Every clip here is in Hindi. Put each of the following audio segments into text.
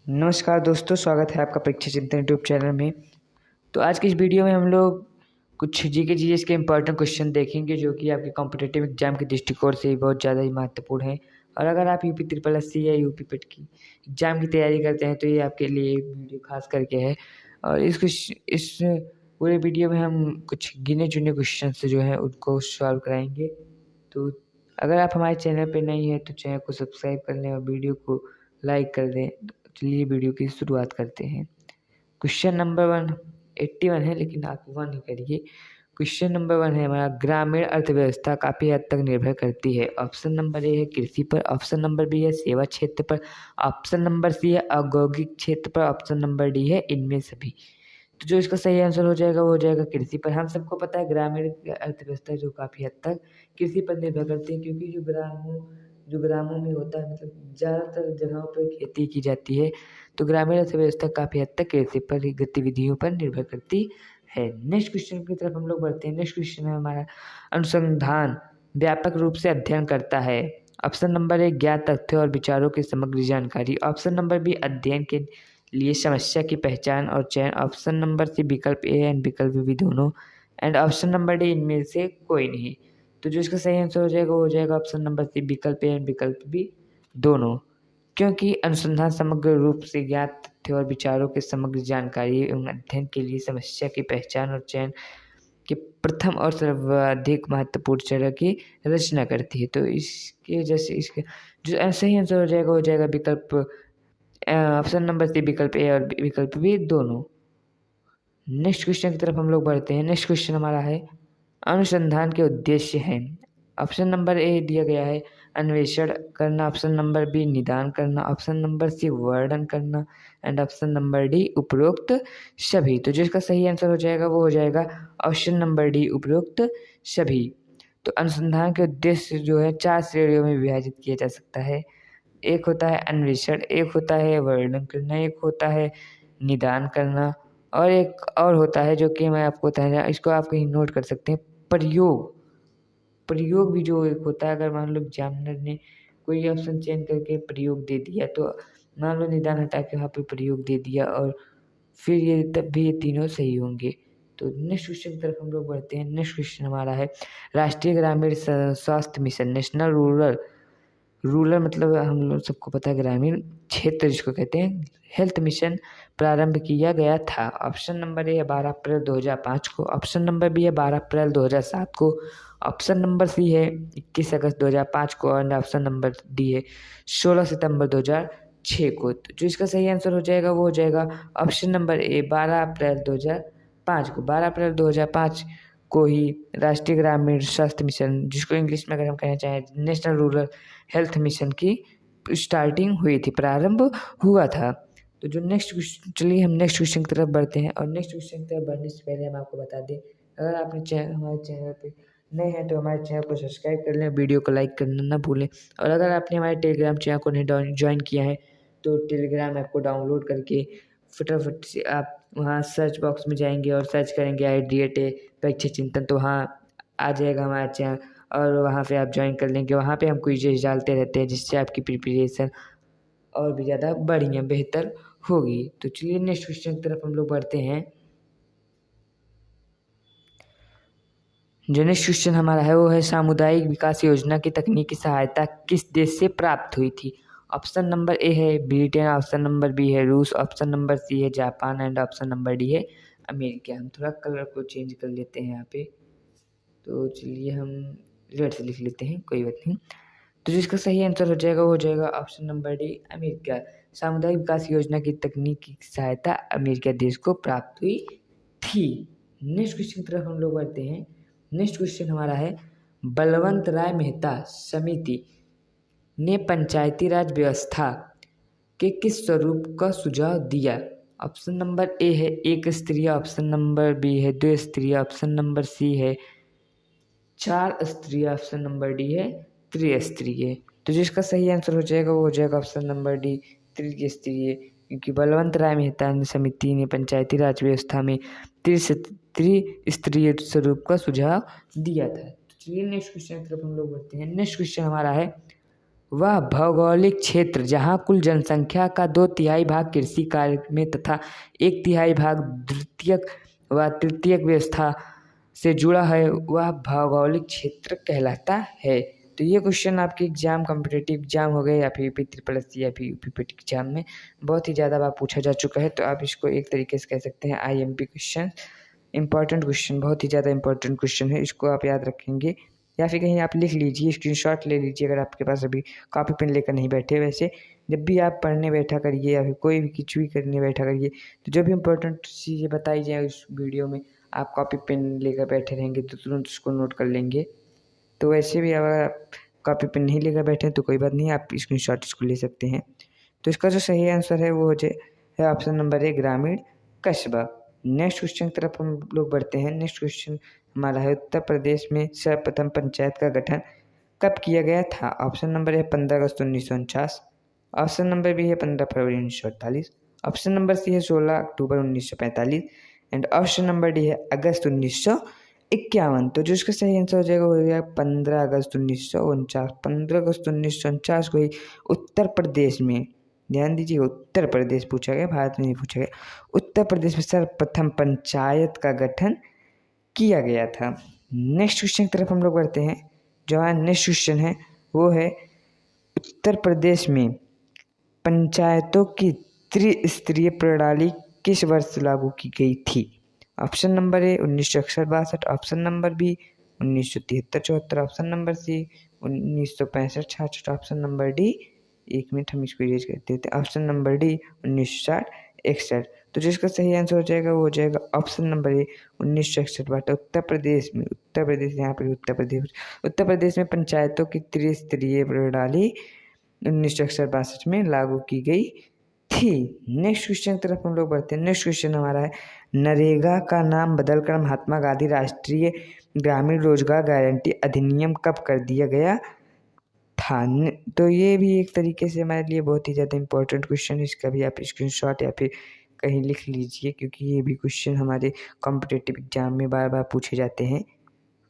नमस्कार दोस्तों, स्वागत है आपका परीक्षा चिंतन यूट्यूब चैनल में। तो आज की इस वीडियो में हम लोग कुछ जीके जीएस के इम्पोर्टेंट क्वेश्चन देखेंगे जो कि आपके कॉम्पिटिटिव एग्जाम के दृष्टिकोण से बहुत ज़्यादा ही महत्वपूर्ण है। और अगर आप यूपी ट्रिपल एससी या यूपी पेट की एग्ज़ाम की तैयारी करते हैं तो ये आपके लिए वीडियो खास करके है। और इस पूरे वीडियो में हम कुछ गिने चुने क्वेश्चन से जो है उनको सॉल्व कराएंगे। तो अगर आप हमारे चैनल पर नहीं हैं तो चैनल को सब्सक्राइब कर लें और वीडियो को लाइक कर दें। चलिए वीडियो की शुरुआत करते हैं। क्वेश्चन नंबर 181 है, लेकिन आप 1 ही करिए। क्वेश्चन नंबर 1 है हमारा, ग्रामीण अर्थव्यवस्था काफ़ी हद तक निर्भर करती है। ऑप्शन नंबर ए है कृषि पर, ऑप्शन नंबर बी है सेवा क्षेत्र पर, ऑप्शन नंबर सी है औद्योगिक क्षेत्र पर, ऑप्शन नंबर डी है इनमें सभी। तो जो इसका सही आंसर हो जाएगा वो हो जाएगा कृषि पर। हम सबको पता है ग्रामीण अर्थव्यवस्था जो काफ़ी हद तक कृषि पर निर्भर करती है, क्योंकि जो ग्रामों में होता है, मतलब ज़्यादातर जगहों पर खेती की जाती है। तो ग्रामीण अर्थव्यवस्था काफ़ी हद तक कृषि पर ही गतिविधियों पर निर्भर करती है। नेक्स्ट क्वेश्चन की तरफ हम लोग बढ़ते हैं। नेक्स्ट क्वेश्चन है हमारा, अनुसंधान व्यापक रूप से अध्ययन करता है। ऑप्शन नंबर ए ज्ञात तथ्यों और विचारों की समग्र जानकारी, ऑप्शन नंबर बी अध्ययन के लिए समस्या की पहचान और चयन, ऑप्शन नंबर सी विकल्प ए एंड विकल्प बी दोनों, एंड ऑप्शन नंबर डी इनमें से कोई नहीं। तो जो इसका सही आंसर हो जाएगा वो हो जाएगा ऑप्शन नंबर सी विकल्प ए एंड विकल्प बी दोनों। क्योंकि अनुसंधान समग्र रूप से ज्ञात तथ्यों और विचारों के समग्र जानकारी एवं अध्ययन के लिए समस्या की पहचान और चयन के प्रथम और सर्वाधिक महत्वपूर्ण चरण की रचना करती है। तो इसके जैसे इसके जो सही आंसर हो जाएगा विकल्प ऑप्शन नंबर सी विकल्प ए और विकल्प बी दोनों। नेक्स्ट क्वेश्चन की तरफ हम लोग बढ़ते हैं। नेक्स्ट क्वेश्चन हमारा है, अनुसंधान के उद्देश्य हैं। ऑप्शन नंबर ए दिया गया है अन्वेषण करना, ऑप्शन नंबर बी निदान करना, ऑप्शन नंबर सी वर्णन करना, एंड ऑप्शन नंबर डी उपरोक्त सभी। तो जिसका सही आंसर हो जाएगा वो हो जाएगा ऑप्शन नंबर डी उपरोक्त सभी। तो अनुसंधान के उद्देश्य जो है 4 श्रेणियों में विभाजित किया जा सकता है। एक होता है अन्वेषण, एक होता है वर्णन करना, एक होता है निदान करना, और एक और होता है जो कि मैं आपको बताया, इसको आप कहीं नोट कर सकते हैं, प्रयोग। प्रयोग भी जो एक होता है, अगर मान लो एग्जामिनर ने कोई ऑप्शन चेंज करके प्रयोग दे दिया, तो मान लो निदान हटा के वहाँ पे प्रयोग दे दिया, और फिर ये तब भी ये तीनों सही होंगे। तो नेक्स्ट क्वेश्चन की तरफ हम लोग बढ़ते हैं। नेक्स्ट क्वेश्चन हमारा है, राष्ट्रीय ग्रामीण स्वास्थ्य मिशन, नेशनल रूरल रूरल मतलब हम लोग सबको पता है ग्रामीण क्षेत्र जिसको कहते हैं, हेल्थ मिशन प्रारंभ किया गया था। ऑप्शन नंबर ए है 12 अप्रैल 2005 को, ऑप्शन नंबर बी है 12 अप्रैल 2007 को, ऑप्शन नंबर सी है 21 अगस्त 2005 को, और ऑप्शन नंबर डी है 16 सितंबर 2006 को। तो जो इसका सही आंसर हो जाएगा वो हो जाएगा ऑप्शन नंबर ए 12 अप्रैल 2005 को। 12 अप्रैल 2005 को ही राष्ट्रीय ग्रामीण स्वास्थ्य मिशन, जिसको इंग्लिश में अगर हम कहना चाहें नेशनल रूरल हेल्थ मिशन की स्टार्टिंग हुई थी, प्रारंभ हुआ था। तो जो चलिए हम नेक्स्ट क्वेश्चन की तरफ बढ़ते हैं। और नेक्स्ट क्वेश्चन की तरफ बढ़ने से पहले हम आपको बता दें, अगर आपने हमारे चैनल पे नए हैं तो हमारे चैनल को सब्सक्राइब कर लें, वीडियो को लाइक करना ना भूलें। और अगर आपने हमारे टेलीग्राम चैनल को नहीं ज्वाइन किया है तो टेलीग्राम ऐप को डाउनलोड करके फटाफट से आप वहाँ सर्च बॉक्स में जाएंगे और सर्च करेंगे IDT परीक्षा चिंतन, तो वहाँ आ जाएगा हमारा चैनल, और वहाँ पे आप ज्वाइन कर लेंगे। वहाँ पे हम क्विज़ेस डालते रहते हैं जिससे आपकी प्रिपरेशन और भी ज़्यादा बढ़िया बेहतर होगी। तो चलिए नेक्स्ट क्वेश्चन की तरफ हम लोग बढ़ते हैं। जो नेक्स्ट क्वेश्चन हमारा है वो है, सामुदायिक विकास योजना की तकनीकी सहायता किस देश से प्राप्त हुई थी। ऑप्शन नंबर ए है ब्रिटेन, ऑप्शन नंबर बी है रूस, ऑप्शन नंबर सी है Japan, and option number D है अमेरिका। हम थोड़ा कलर को चेंज कर लेते हैं यहाँ पे, तो चलिए हम रेड से लिख लेते हैं, कोई बात नहीं। तो जिसका सही आंसर हो जाएगा वो हो जाएगा ऑप्शन नंबर डी अमेरिका। सामुदायिक विकास योजना की तकनीकी सहायता अमेरिका देश को प्राप्त हुई थी। नेक्स्ट क्वेश्चन की तरफ हम लोग बढ़ते हैं। नेक्स्ट क्वेश्चन हमारा है, बलवंत राय मेहता समिति ने पंचायती राज व्यवस्था के किस स्वरूप का सुझाव दिया। ऑप्शन नंबर ए है एक स्तरीय, ऑप्शन नंबर बी है 2 स्तरीय, ऑप्शन नंबर सी है 4 स्तरीय, ऑप्शन नंबर डी है त्रिस्तरीय। तो जिसका सही आंसर हो जाएगा वो हो जाएगा ऑप्शन नंबर डी त्रिस्तरीय, क्योंकि बलवंत राय मेहता समिति ने पंचायती राज व्यवस्था में त्रिस्तरीय स्वरूप का सुझाव दिया था। तो चलिए नेक्स्ट क्वेश्चन की तरफ हम लोग बढ़ते हैं। नेक्स्ट क्वेश्चन हमारा है, वह भौगोलिक क्षेत्र जहाँ कुल जनसंख्या का 2/3 भाग कृषि कार्य में तथा 1/3 भाग द्वितीयक व तृतीयक व्यवस्था से जुड़ा है वह भौगोलिक क्षेत्र कहलाता है। तो ये क्वेश्चन आपके एग्जाम कॉम्पिटिटिव एग्जाम हो गए या फिर यूपी ट्रिपल एस या फिर यूपी एग्जाम में बहुत ही ज़्यादा बार पूछा जा चुका है। तो आप इसको एक तरीके से कह सकते हैं IMP क्वेश्चन, इंपॉर्टेंट क्वेश्चन, बहुत ही ज़्यादा इंपॉर्टेंट क्वेश्चन है। इसको आप याद रखेंगे या फिर कहीं आप लिख लीजिए, स्क्रीनशॉट ले लीजिए अगर आपके पास अभी कॉपी पेन लेकर नहीं बैठे। वैसे जब भी आप पढ़ने बैठा करिए या फिर कोई भी कुछ भी करने बैठा करिए तो जो भी इंपॉर्टेंट चीज़ें बताई जाए उस वीडियो में आप कॉपी पेन लेकर बैठे रहेंगे तो तुरंत उसको नोट कर लेंगे। तो वैसे भी अगर आप कॉपी पेन नहीं लेकर बैठे हैं तो कोई बात नहीं, आप स्क्रीनशॉट इसको ले सकते हैं। तो इसका जो सही आंसर है वो हो जाए ऑप्शन नंबर ए ग्रामीण कस्बा। नेक्स्ट क्वेश्चन की तरफ हम लोग बढ़ते हैं। नेक्स्ट क्वेश्चन हमारा है उत्तर प्रदेश में सर्वप्रथम पंचायत का गठन कब किया गया था? ऑप्शन नंबर ए 15 अगस्त 1949, ऑप्शन नंबर बी है 15 फरवरी 1948, ऑप्शन नंबर सी है 16 अक्टूबर 1945 एंड ऑप्शन नंबर डी है अगस्त 1951। तो जो इसका सही आंसर हो जाएगा वो हो जाएगा 15 अगस्त 1949। 15 अगस्त 1949 को ही उत्तर प्रदेश में, ध्यान दीजिए उत्तर प्रदेश पूछा गया, भारत में नहीं पूछा गया, उत्तर प्रदेश में सर्वप्रथम पंचायत का गठन किया गया था। नेक्स्ट क्वेश्चन की तरफ हम लोग बढ़ते हैं। जो हमारा नेक्स्ट क्वेश्चन है वो है उत्तर प्रदेश में पंचायतों की त्रिस्तरीय प्रणाली किस वर्ष लागू की गई थी? Option number A 1961-62, option number B 1973-74, option number C 1965-66, option number D, एक मिनट हम इसको इरेज कर देते हैं, ऑप्शन नंबर डी 1960-61। तो जिसका सही आंसर हो जाएगा वो हो जाएगा ऑप्शन नंबर ए 1961। उत्तर प्रदेश में, उत्तर प्रदेश यहाँ पर उत्तर प्रदेश में पंचायतों की त्रिस्तरीय प्रणाली 1961-62 में लागू की गई थी। नेक्स्ट क्वेश्चन की तरफ हम लोग बढ़ते हैं। नेक्स्ट क्वेश्चन हमारा है नरेगा का नाम बदलकर महात्मा गांधी राष्ट्रीय ग्रामीण रोजगार गारंटी अधिनियम कब कर दिया गया था? तो ये भी एक तरीके से हमारे लिए बहुत ही ज़्यादा इंपॉर्टेंट क्वेश्चन है। इसका भी आप स्क्रीनशॉट या फिर कहीं लिख लीजिए क्योंकि ये भी क्वेश्चन हमारे कॉम्पिटिटिव एग्जाम में बार बार पूछे जाते हैं।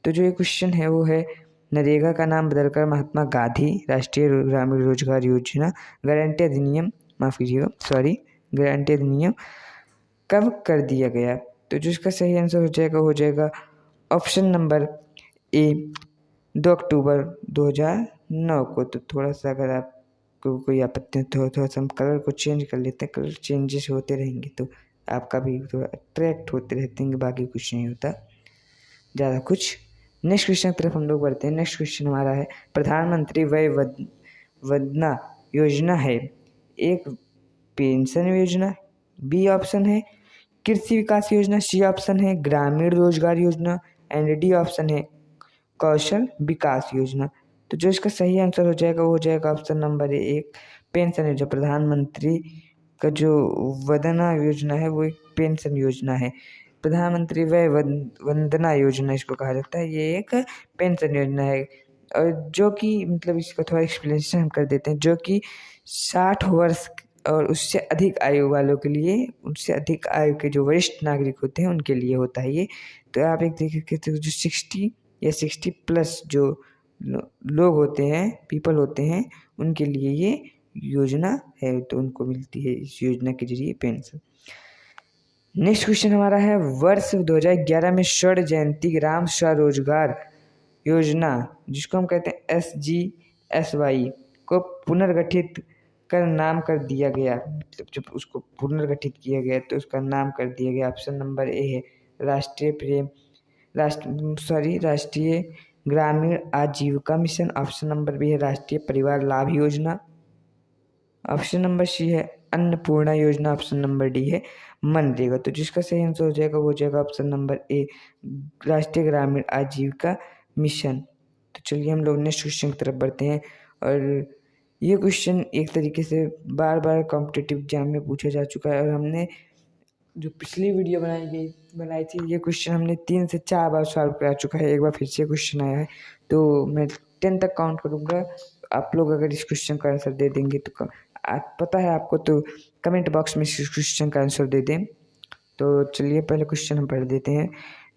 तो जो ये क्वेश्चन है वो है नरेगा का नाम बदलकर महात्मा गांधी राष्ट्रीय ग्रामीण रोजगार योजना गारंटी अधिनियम, माफ़ कीजिएगा, सॉरी, गारंटी अधिनियम कब कर दिया गया? तो जो इसका सही आंसर हो जाएगा ऑप्शन नंबर ए 2 अक्टूबर 2009 को। तो थोड़ा सा अगर आपको कोई आपत्ति हो तो थोड़ा सा हम कलर को चेंज कर लेते हैं। कलर चेंजेस होते रहेंगे तो आपका भी थोड़ा अट्रैक्ट होते रहते हैं, बाकी कुछ नहीं होता ज़्यादा कुछ। नेक्स्ट क्वेश्चन की तरफ हम लोग बढ़ते हैं। नेक्स्ट क्वेश्चन हमारा है प्रधानमंत्री वय वंदना योजना है एक पेंशन योजना, बी ऑप्शन है कृषि विकास योजना, सी ऑप्शन है ग्रामीण रोजगार योजना एंड डी ऑप्शन है कौशल विकास योजना। तो जो इसका सही आंसर हो जाएगा वो हो जाएगा ऑप्शन नंबर ए एक पेंशन योजना। प्रधानमंत्री का जो वंदना योजना है वो एक पेंशन योजना है। प्रधानमंत्री वय वंदना योजना इसको कहा जाता है, ये एक पेंशन योजना है और जो कि मतलब इसका थोड़ा एक्सप्लेनेशन हम कर देते हैं। जो कि 60 वर्ष और उससे अधिक आयु वालों के लिए, उससे अधिक आयु के जो वरिष्ठ नागरिक होते हैं उनके लिए होता है ये। तो आप एक देखिए जो 60 या 60+ जो लोग होते हैं, पीपल होते हैं, उनके लिए ये योजना है, तो उनको मिलती है इस योजना के जरिए पेंशन। नेक्स्ट क्वेश्चन हमारा है वर्ष 2011 में स्वर्ण जयंती ग्राम स्वरोजगार योजना, जिसको हम कहते हैं SGSY, को पुनर्गठित कर नाम कर दिया गया। मतलब जब उसको पुनर्गठित किया गया तो उसका नाम कर दिया गया। ऑप्शन नंबर ए है राष्ट्रीय ग्रामीण आजीविका मिशन, ऑप्शन नंबर बी है राष्ट्रीय परिवार लाभ योजना, ऑप्शन नंबर सी है अन्नपूर्णा योजना, ऑप्शन नंबर डी है मनरेगा। तो जिसका सही आंसर हो जाएगा वो हो जाएगा ऑप्शन नंबर ए राष्ट्रीय ग्रामीण आजीविका मिशन। तो चलिए हम लोग नेक्स्ट क्वेश्चन की तरफ बढ़ते हैं। और ये क्वेश्चन एक तरीके से बार बार कॉम्पिटिटिव एग्जाम में पूछा जा चुका है और हमने जो पिछली वीडियो बनाई थी ये क्वेश्चन हमने 3 से 4 बार सॉल्व करा चुका है। एक बार फिर से क्वेश्चन आया है तो मैं 10 तक काउंट करूँगा। आप लोग अगर इस क्वेश्चन का आंसर दे देंगे तो पता है आपको, तो कमेंट बॉक्स में इस क्वेश्चन का आंसर दे दें। तो चलिए पहले क्वेश्चन हम पढ़ देते हैं।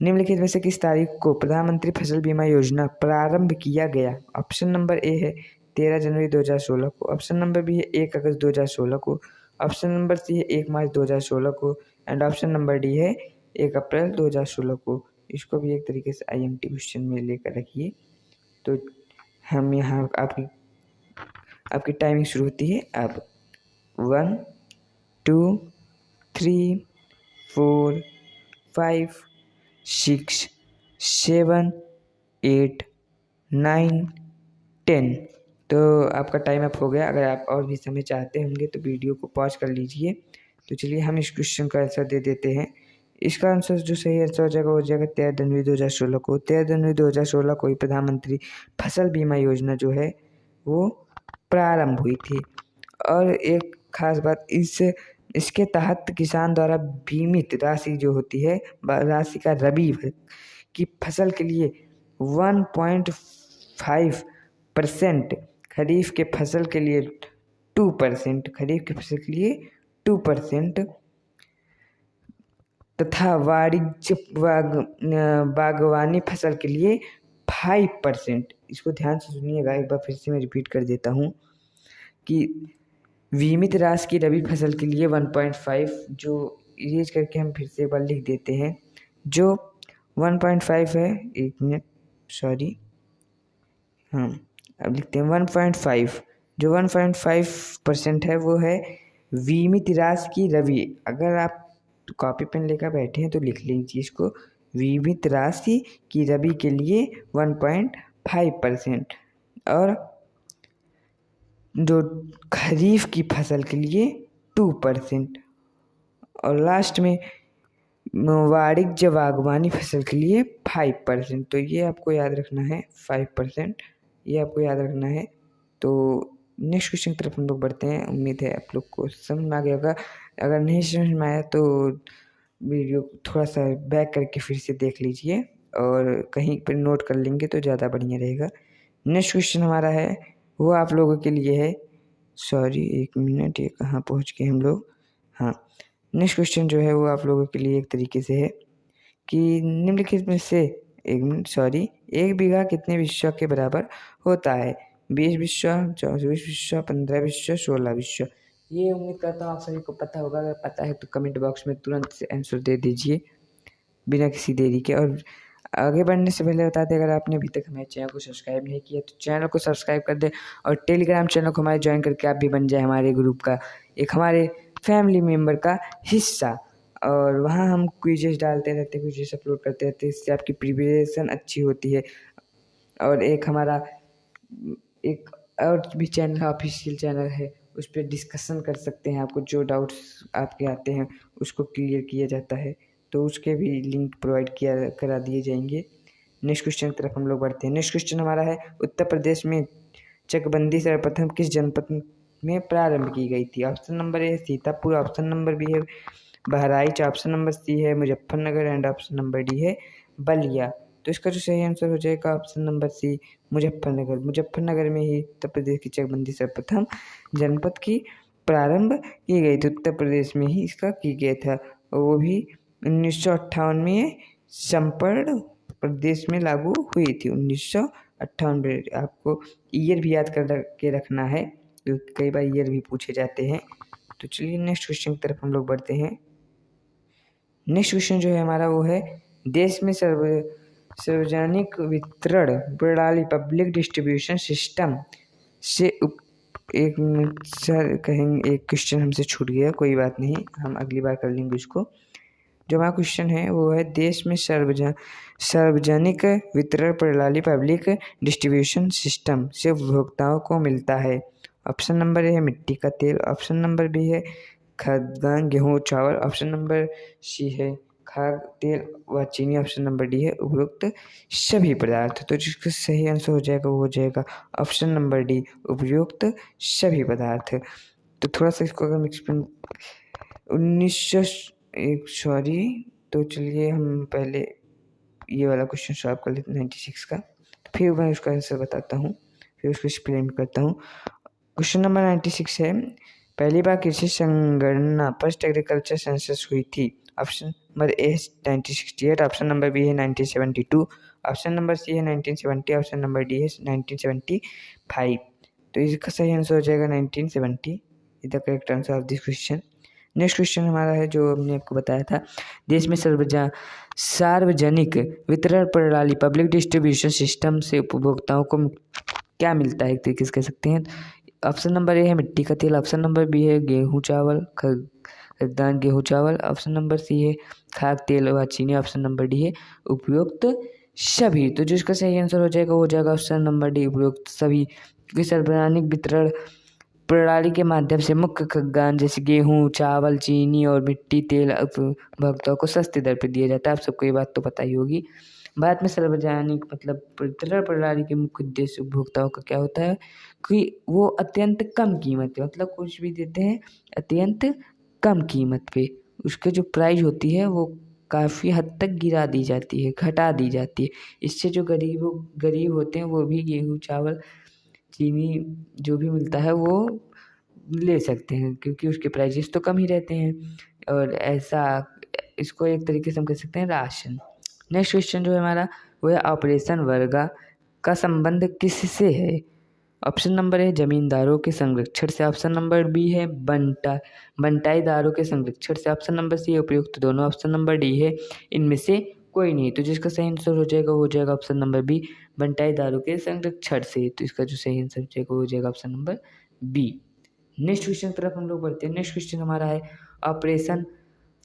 निम्नलिखित में से किस तारीख को प्रधानमंत्री फसल बीमा योजना प्रारंभ किया गया? ऑप्शन नंबर ए है 13 जनवरी 2016 को। ऑप्शन नंबर बी है 1 अगस्त 2016 को। ऑप्शन नंबर सी है 1 मार्च 2016 को। एंड ऑप्शन नंबर डी है 1 अप्रैल 2016 को। इसको भी एक तरीके से IMT क्वेश्चन में लेकर रखिए। तो हम यहाँ आपकी टाइमिंग शुरू होती है अब। 1 2 3 4 5 6 7 8 9 10। तो आपका टाइम अप हो गया। अगर आप और भी समय चाहते होंगे तो वीडियो को पॉज कर लीजिए। तो चलिए हम इस क्वेश्चन का आंसर दे देते हैं। इसका आंसर जो सही आंसर हो जाएगा वो हो जाएगा 13 जनवरी 2016 को। 13 जनवरी 2016 को ही प्रधानमंत्री फसल बीमा योजना जो है वो प्रारंभ हुई थी। और एक खास बात, इसके तहत किसान द्वारा बीमित राशि जो होती है, राशि का रबी की फसल के लिए 1.5%, खरीफ के फसल के लिए 2%, खरीफ की फसल के लिए 2% तथा वाणिज्य बागवानी फसल के लिए 5%। इसको ध्यान से सुनिएगा, एक बार फिर से मैं रिपीट कर देता हूँ कि बीमित राशि की रबी फसल के लिए 1.5, जो इरेज करके हम फिर से एक बार लिख देते हैं, जो 1.5 है। एक मिनट, सॉरी, हाँ अब लिखते हैं 1.5। जो 1.5% है वो है बीमित राशि की रबी। अगर आप कॉपी पेन लेकर बैठे हैं तो लिख लीजिए इसको, बीमित राशि की रबी के लिए 1.5%, और जो खरीफ की फसल के लिए 2%, और लास्ट में वाणिज्य बागवानी फसल के लिए 5%। तो ये आपको याद रखना है, 5%, ये आपको याद रखना है। तो नेक्स्ट क्वेश्चन की तरफ हम लोग बढ़ते हैं। उम्मीद है आप लोग को समझ में आ गया होगा। अगर नहीं समझ में आया तो वीडियो थोड़ा सा बैक करके फिर से देख लीजिए और कहीं पर नोट कर लेंगे तो ज़्यादा बढ़िया रहेगा। नेक्स्ट क्वेश्चन हमारा है वो आप लोगों के लिए है, सॉरी एक मिनट, ये कहाँ पहुँच गए हम लोग। हाँ, नेक्स्ट क्वेश्चन जो है वो आप लोगों के लिए एक तरीके से है कि निम्नलिखित में से एक बीघा कितने विश्व के बराबर होता है? 20 विश्व, 24 विश्व, 15 विश्व, 16 विश्व। ये उम्मीद करता हूँ आप सभी को पता होगा। अगर पता है तो कमेंट बॉक्स में तुरंत से आंसर दे दीजिए बिना किसी देरी के। और आगे बढ़ने से पहले बता दें, अगर आपने अभी तक हमारे चैनल को सब्सक्राइब नहीं किया तो चैनल को सब्सक्राइब कर दें, और टेलीग्राम चैनल को हमारे ज्वाइन करके आप भी बन जाए हमारे ग्रुप का एक, हमारे फैमिली मेम्बर का हिस्सा। और वहाँ हम क्विजेस डालते रहते हैं, क्विजेस अपलोड करते रहते हैं, इससे आपकी प्रिपरेशन अच्छी होती है। और एक हमारा एक और भी चैनल, ऑफिशियल चैनल है, उस पर डिस्कशन कर सकते हैं। आपको जो डाउट्स आपके आते हैं उसको क्लियर किया जाता है, तो उसके भी लिंक प्रोवाइड करा दिए जाएंगे। नेक्स्ट क्वेश्चन की तरफ हम लोग बढ़ते हैं। नेक्स्ट क्वेश्चन हमारा है, उत्तर प्रदेश में चकबंदी सर्वप्रथम किस जनपद में प्रारंभ की गई थी? Option number A Sitapur, option number B है बहराइच, ऑप्शन नंबर सी है Muzaffarnagar, and option number D है बलिया। तो इसका जो सही आंसर हो जाएगा option number C Muzaffarnagar. Muzaffarnagar में ही उत्तर प्रदेश की चकबंदी सर्वप्रथम जनपद की प्रारंभ की गई थी। उत्तर प्रदेश में ही इसका की गया था, वो भी 1958 में संपूर्ण प्रदेश में लागू हुई थी। 1958। आपको ईयर भी याद कर के रखना है क्योंकि कई बार ईयर भी पूछे जाते हैं। तो चलिए नेक्स्ट क्वेश्चन की तरफ हम लोग बढ़ते हैं। नेक्स्ट क्वेश्चन जो है हमारा वो है, देश में सार्वजनिक वितरण प्रणाली पब्लिक डिस्ट्रीब्यूशन सिस्टम से एक मिनट सर कहेंगे, एक क्वेश्चन हमसे छूट गया, कोई बात नहीं, हम अगली बार कर लेंगे उसको। जो हमारा क्वेश्चन है वो है, देश में सार्वजनिक वितरण प्रणाली पब्लिक डिस्ट्रीब्यूशन सिस्टम से उपभोक्ताओं को मिलता है। ऑप्शन नंबर ए है मिट्टी का तेल, ऑप्शन नंबर बी है खाद्यान्न गेहूँ चावल, ऑप्शन नंबर सी है खाद्य तेल व चीनी, ऑप्शन नंबर डी है उपयुक्त सभी पदार्थ। तो जिसका सही आंसर हो जाएगा वो हो जाएगा ऑप्शन नंबर डी उपयुक्त सभी पदार्थ। तो थोड़ा सा इसको अगर हम एक्सप्लेन 1900 तो चलिए हम पहले ये वाला क्वेश्चन सॉल्व कर लेते 96 का, तो फिर मैं उसका आंसर बताता हूँ, फिर उसको एक्सप्लेन करता हूँ। क्वेश्चन नंबर 96 है, पहली बार कृषि संगणना फर्स्ट एग्रीकल्चर सेंसस हुई थी? Option number A 1968, option number B है 1972, ऑप्शन नंबर सी है 1970, ऑप्शन नंबर डी है 1975। तो इसका सही आंसर हो जाएगा 1970 is the correct answer of this question. Next question हमारा है जो हमने आपको बताया था, देश में सार्वजनिक वितरण प्रणाली पब्लिक डिस्ट्रीब्यूशन सिस्टम से उपभोक्ताओं को क्या मिलता है, एक तरीके से कह सकते हैं। ऑप्शन नंबर ए है मिट्टी का तेल, ऑप्शन नंबर बी है गेहूँ चावल खाद्यान्न गेहूँ चावल, ऑप्शन नंबर सी है खाद्य तेल व चीनी, ऑप्शन नंबर डी है उपयुक्त सभी। तो जो इसका सही आंसर हो जाएगा वो हो जाएगा ऑप्शन नंबर डी उपयुक्त सभी, क्योंकि सार्वजनिक वितरण प्रणाली के माध्यम से मुख्य खाद्यान्न जैसे गेहूँ चावल चीनी और मिट्टी तेल उपभोक्ताओं को सस्ते दर पर दिया जाता है। आप सबको ये बात तो पता ही होगी। भारत में सार्वजनिक मतलब वितरण प्रणाली के मुख्य उद्देश्य उपभोक्ताओं का क्या होता है कि वो अत्यंत कम कीमत पे मतलब कुछ भी देते हैं अत्यंत कम कीमत पे, उसके जो प्राइस होती है वो काफ़ी हद तक गिरा दी जाती है, घटा दी जाती है। इससे जो गरीब होते हैं वो भी गेहूँ चावल चीनी जो भी मिलता है वो ले सकते हैं, क्योंकि उसके प्राइजेस तो कम ही रहते हैं। और ऐसा इसको एक तरीके से हम कह सकते हैं राशन। नेक्स्ट क्वेश्चन जो है हमारा वो है ऑपरेशन वर्गा का संबंध किससे है। ऑप्शन नंबर है जमींदारों के संरक्षण से, ऑप्शन नंबर बी है बंटाईदारों के संरक्षण से, ऑप्शन नंबर सी है उपयुक्त दोनों, ऑप्शन नंबर डी है इनमें से कोई नहीं। तो जिसका सही आंसर हो जाएगा वो हो जाएगा ऑप्शन नंबर बी बंटाईदारों के संरक्षण से। तो इसका जो सही आंसर हो जाएगा वो हो जाएगा option number B. Next question तरफ हम लोग बढ़ते हैं। नेक्स्ट क्वेश्चन हमारा है ऑपरेशन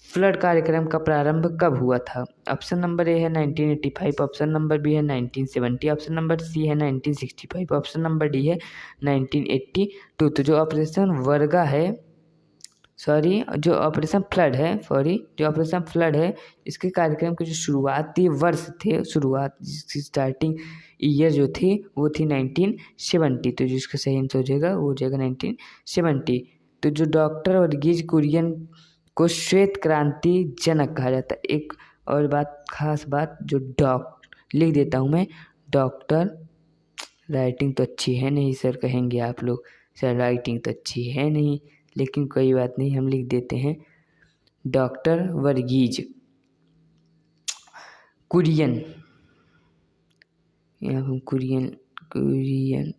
फ्लड कार्यक्रम का प्रारंभ कब हुआ था। ऑप्शन नंबर ए है 1985, ऑप्शन नंबर बी है 1970, ऑप्शन नंबर सी है 1965, ऑप्शन नंबर डी है 1982। तो जो ऑपरेशन वर्गा है जो ऑपरेशन फ्लड है इसके कार्यक्रम के जो शुरुआती वर्ष थे जिसकी स्टार्टिंग ईयर जो थी वो थी 1970। तो जिसका सही आंसर हो जाएगा वो हो जाएगा 1970। तो जो डॉक्टर वर्गीज कुरियन को श्वेत क्रांति जनक कहा जाता है। एक और खास बात जो लिख देता हूँ मैं डॉक्टर, राइटिंग तो अच्छी है नहीं सर कहेंगे आप लोग, सर राइटिंग तो अच्छी है नहीं, लेकिन कोई बात नहीं हम लिख देते हैं डॉक्टर वर्गीज कुरियन, या हम कुरियन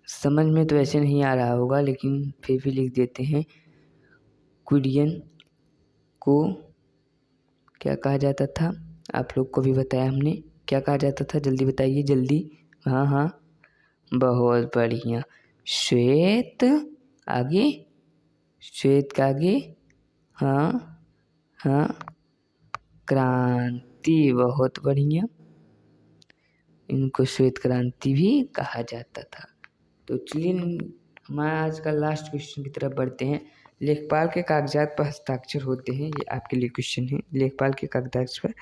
समझ में तो ऐसे नहीं आ रहा होगा लेकिन फिर भी लिख देते हैं। कुरियन को क्या कहा जाता था, आप लोग को भी बताया हमने, क्या कहा जाता था जल्दी बताइए जल्दी। हाँ बहुत बढ़िया, श्वेत आगे, श्वेत का आगे हाँ क्रांति, बहुत बढ़िया, इनको श्वेत क्रांति भी कहा जाता था। तो चलिए हमारा आज का लास्ट क्वेश्चन की तरफ बढ़ते हैं। लेखपाल के कागजात पर हस्ताक्षर होते हैं, ये आपके लिए क्वेश्चन है। लेखपाल के कागजात पर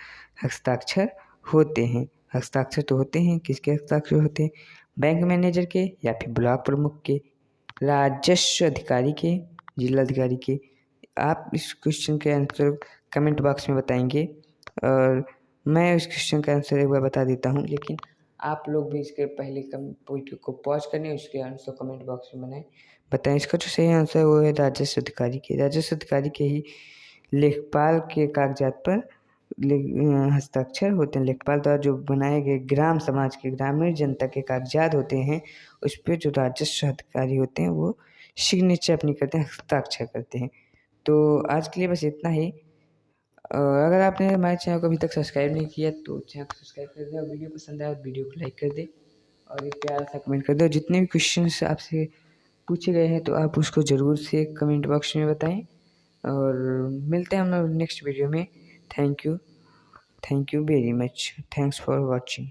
हस्ताक्षर होते हैं, हस्ताक्षर तो होते हैं, किसके हस्ताक्षर होते हैं, बैंक मैनेजर के या फिर ब्लॉक प्रमुख के, राजस्व अधिकारी के, जिलाधिकारी के। आप इस क्वेश्चन के आंसर कमेंट बॉक्स में बताएंगे और मैं इस क्वेश्चन का आंसर एक बार बता देता हूँ, लेकिन आप लोग भी इसके पहले वीडियो को पॉज करने उसके आंसर कमेंट बॉक्स में बताएं। इसका जो सही आंसर वो है राजस्व अधिकारी के। राजस्व अधिकारी के ही लेखपाल के कागजात पर हस्ताक्षर होते हैं। लेखपाल द्वारा जो बनाए गए ग्राम समाज के ग्रामीण जनता के कागजात होते हैं उस पर जो राजस्व अधिकारी होते हैं वो सिग्नेचर अपनी करते हैं, हस्ताक्षर करते हैं। तो आज के लिए बस इतना ही। अगर आपने हमारे चैनल को अभी तक सब्सक्राइब नहीं किया तो चैनल को सब्सक्राइब कर दें, और वीडियो पसंद आया तो वीडियो को लाइक कर दें और एक प्यारा सा कमेंट कर दें। जितने भी क्वेश्चन आपसे पूछे गए हैं तो आप उसको ज़रूर से कमेंट बॉक्स में बताएं और मिलते हैं हम लोग नेक्स्ट वीडियो में। Thank you very much, thanks for watching.